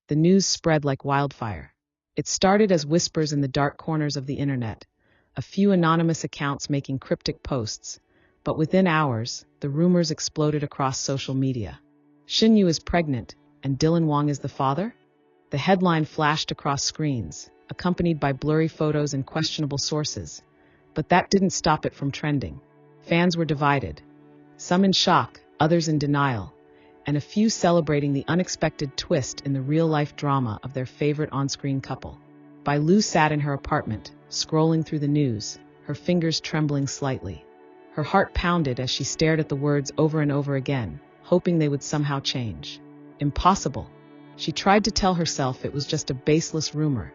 The news spread like wildfire. It started as whispers in the dark corners of the internet, a few anonymous accounts making cryptic posts, but within hours, the rumors exploded across social media. Shen Yu is pregnant, and Dylan Wang is the father? The headline flashed across screens, accompanied by blurry photos and questionable sources, but that didn't stop it from trending. Fans were divided, some in shock, others in denial, and a few celebrating the unexpected twist in the real-life drama of their favorite on-screen couple. Bai Lu sat in her apartment, scrolling through the news, her fingers trembling slightly. Her heart pounded as she stared at the words over and over again, hoping they would somehow change. Impossible. She tried to tell herself it was just a baseless rumor,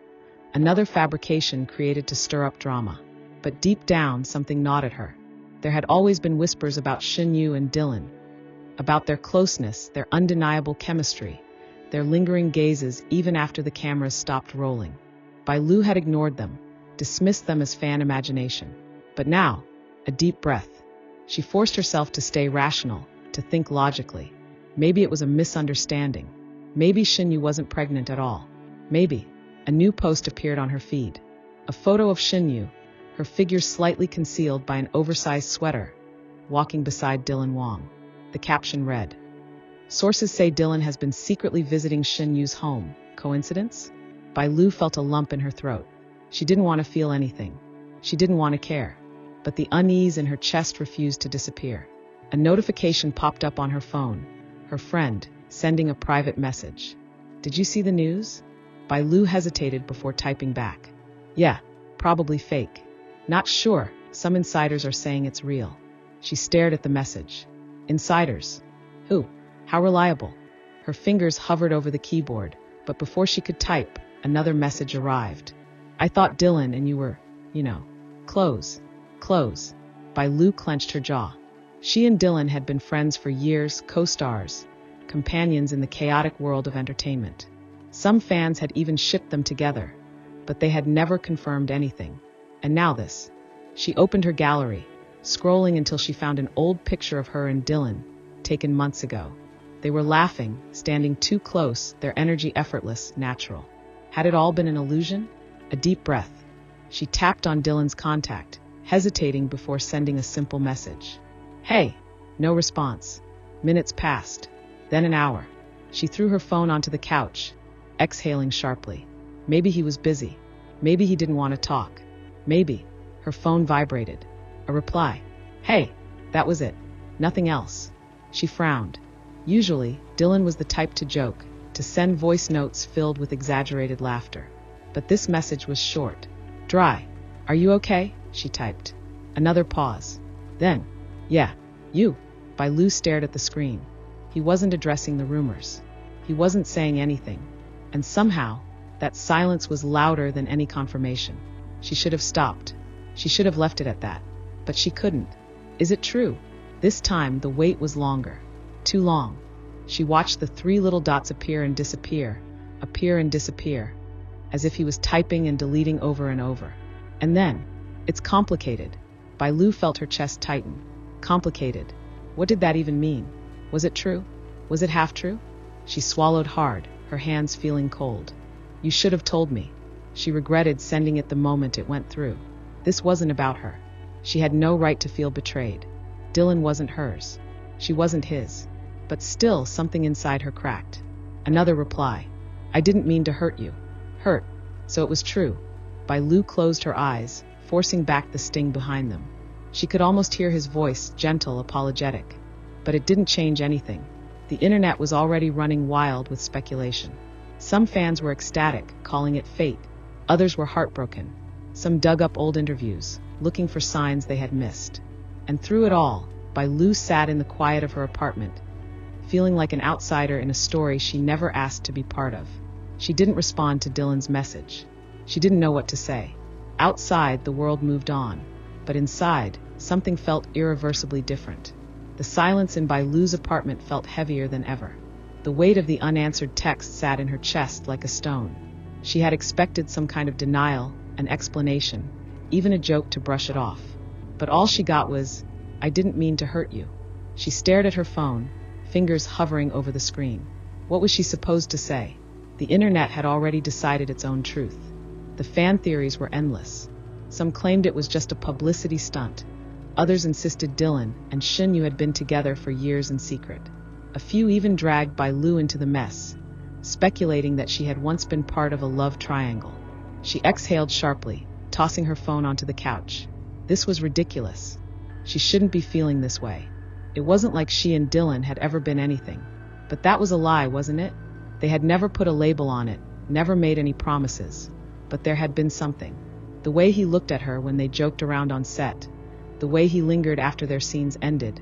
another fabrication created to stir up drama. But deep down, something gnawed at her. There had always been whispers about Shen Yu and Dylan, about their closeness, their undeniable chemistry, their lingering gazes even after the cameras stopped rolling. Bai Lu had ignored them, dismissed them as fan imagination. But now, a deep breath. She forced herself to stay rational, to think logically. Maybe it was a misunderstanding. Maybe Shen Yu wasn't pregnant at all. Maybe. A new post appeared on her feed. A photo of Shen Yu, her figure slightly concealed by an oversized sweater, walking beside Dylan Wang. The caption read, "Sources say Dylan has been secretly visiting Shen Yu's home. Coincidence?" Bai Lu felt a lump in her throat. She didn't want to feel anything. She didn't want to care. But the unease in her chest refused to disappear. A notification popped up on her phone. Her friend, sending a private message. "Did you see the news?" Bai Lu hesitated before typing back. "Yeah, probably fake. Not sure. Some insiders are saying it's real." She stared at the message. Insiders? Who? How reliable? Her fingers hovered over the keyboard, but before she could type, another message arrived. "I thought Dylan and you were, close." Close. Bai Lu clenched her jaw. She and Dylan had been friends for years, co-stars, companions in the chaotic world of entertainment. Some fans had even shipped them together, but they had never confirmed anything. And now this. She opened her gallery, scrolling until she found an old picture of her and Dylan, taken months ago. They were laughing, standing too close, their energy effortless, natural. Had it all been an illusion? A deep breath. She tapped on Dylan's contact, hesitating before sending a simple message. "Hey!" No response. Minutes passed, then an hour. She threw her phone onto the couch, exhaling sharply. Maybe he was busy. Maybe he didn't want to talk. Maybe. Her phone vibrated. A reply. "Hey!" That was it. Nothing else. She frowned. Usually, Dylan was the type to joke, to send voice notes filled with exaggerated laughter. But this message was short. Dry. "Are you okay?" she typed. Another pause. Then, "Yeah, you." Bai Lu stared at the screen. He wasn't addressing the rumors. He wasn't saying anything. And somehow, that silence was louder than any confirmation. She should have stopped. She should have left it at that. But she couldn't. Is it true? This time, the wait was longer. Too long. She watched the 3 little dots appear and disappear, as if he was typing and deleting over and over. And then, it's complicated. Bai Lu felt her chest tighten. Complicated. What did that even mean? Was it true? Was it half true? She swallowed hard, her hands feeling cold. "You should have told me." She regretted sending it the moment it went through. This wasn't about her. She had no right to feel betrayed. Dylan wasn't hers. She wasn't his. But still, something inside her cracked. Another reply. "I didn't mean to hurt you." Hurt. So it was true. Bai Lu closed her eyes, forcing back the sting behind them. She could almost hear his voice, gentle, apologetic. But it didn't change anything. The internet was already running wild with speculation. Some fans were ecstatic, calling it fate. Others were heartbroken. Some dug up old interviews, looking for signs they had missed. And through it all, Bai Lu sat in the quiet of her apartment, feeling like an outsider in a story she never asked to be part of. She didn't respond to Dylan's message. She didn't know what to say. Outside, the world moved on. But inside, something felt irreversibly different. The silence in Bai Lu's apartment felt heavier than ever. The weight of the unanswered text sat in her chest like a stone. She had expected some kind of denial, an explanation, even a joke to brush it off. But all she got was, "I didn't mean to hurt you." She stared at her phone, fingers hovering over the screen. What was she supposed to say? The internet had already decided its own truth. The fan theories were endless. Some claimed it was just a publicity stunt. Others insisted Dylan and Shen had been together for years in secret. A few even dragged Lu into the mess, speculating that she had once been part of a love triangle. She exhaled sharply, tossing her phone onto the couch. This was ridiculous. She shouldn't be feeling this way. It wasn't like she and Dylan had ever been anything. But that was a lie, wasn't it? They had never put a label on it, never made any promises. But there had been something. The way he looked at her when they joked around on set, the way he lingered after their scenes ended,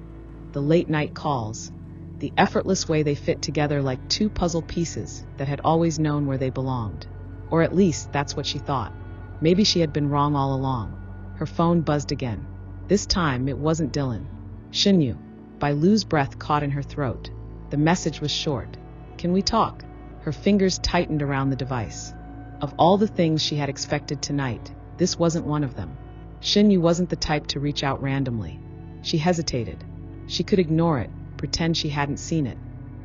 the late-night calls, the effortless way they fit together like two puzzle pieces that had always known where they belonged. Or at least that's what she thought. Maybe she had been wrong all along. Her phone buzzed again. This time it wasn't Dylan. Shen. Lu's breath caught in her throat. The message was short. Can we talk? Her fingers tightened around the device. Of all the things she had expected tonight, this wasn't one of them. Shen wasn't the type to reach out randomly. She hesitated. She could ignore it, pretend she hadn't seen it.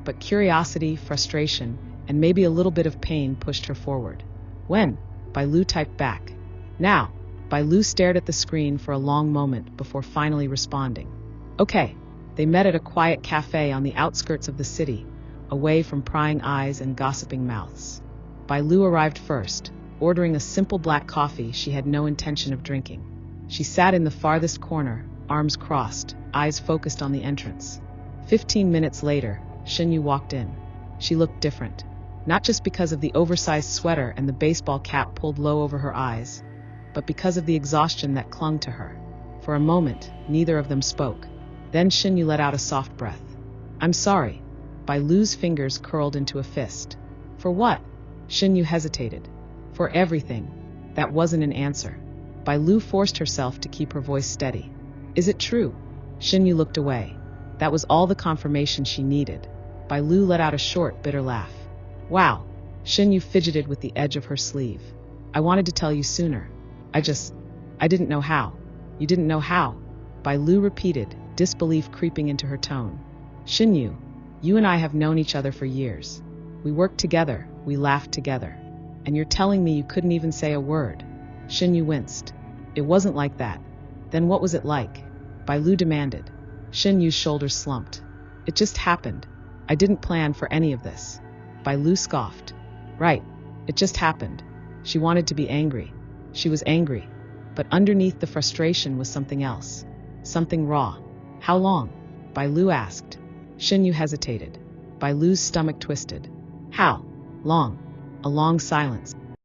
But curiosity, frustration, and maybe a little bit of pain pushed her forward. When? Lu typed back. Now. Lu stared at the screen for a long moment before finally responding. Okay. They met at a quiet cafe on the outskirts of the city, away from prying eyes and gossiping mouths. Lu arrived first, ordering a simple black coffee she had no intention of drinking. She sat in the farthest corner, arms crossed, eyes focused on the entrance. 15 minutes later, Shen walked in. She looked different. Not just because of the oversized sweater and the baseball cap pulled low over her eyes, but because of the exhaustion that clung to her. For a moment, neither of them spoke. Then Shen let out a soft breath. I'm sorry. Lu's fingers curled into a fist. For what? Shen hesitated. For everything. That wasn't an answer. Lu forced herself to keep her voice steady. Is it true? Shen looked away. That was all the confirmation she needed. Lu let out a short, bitter laugh. Wow. Shen fidgeted with the edge of her sleeve. I wanted to tell you sooner. I didn't know how. You didn't know how? Lu repeated, disbelief creeping into her tone. Shen, you and I have known each other for years. We worked together, we laughed together. And you're telling me you couldn't even say a word? Shen winced. It wasn't like that. Then what was it like? Lu demanded. Shen shoulders slumped. It just happened. I didn't plan for any of this. Lu scoffed. Right. It just happened. She wanted to be angry. She was angry. But underneath the frustration was something else. Something raw. How long? Lu asked. Shen hesitated. Lu's stomach twisted. How? Long. A long silence.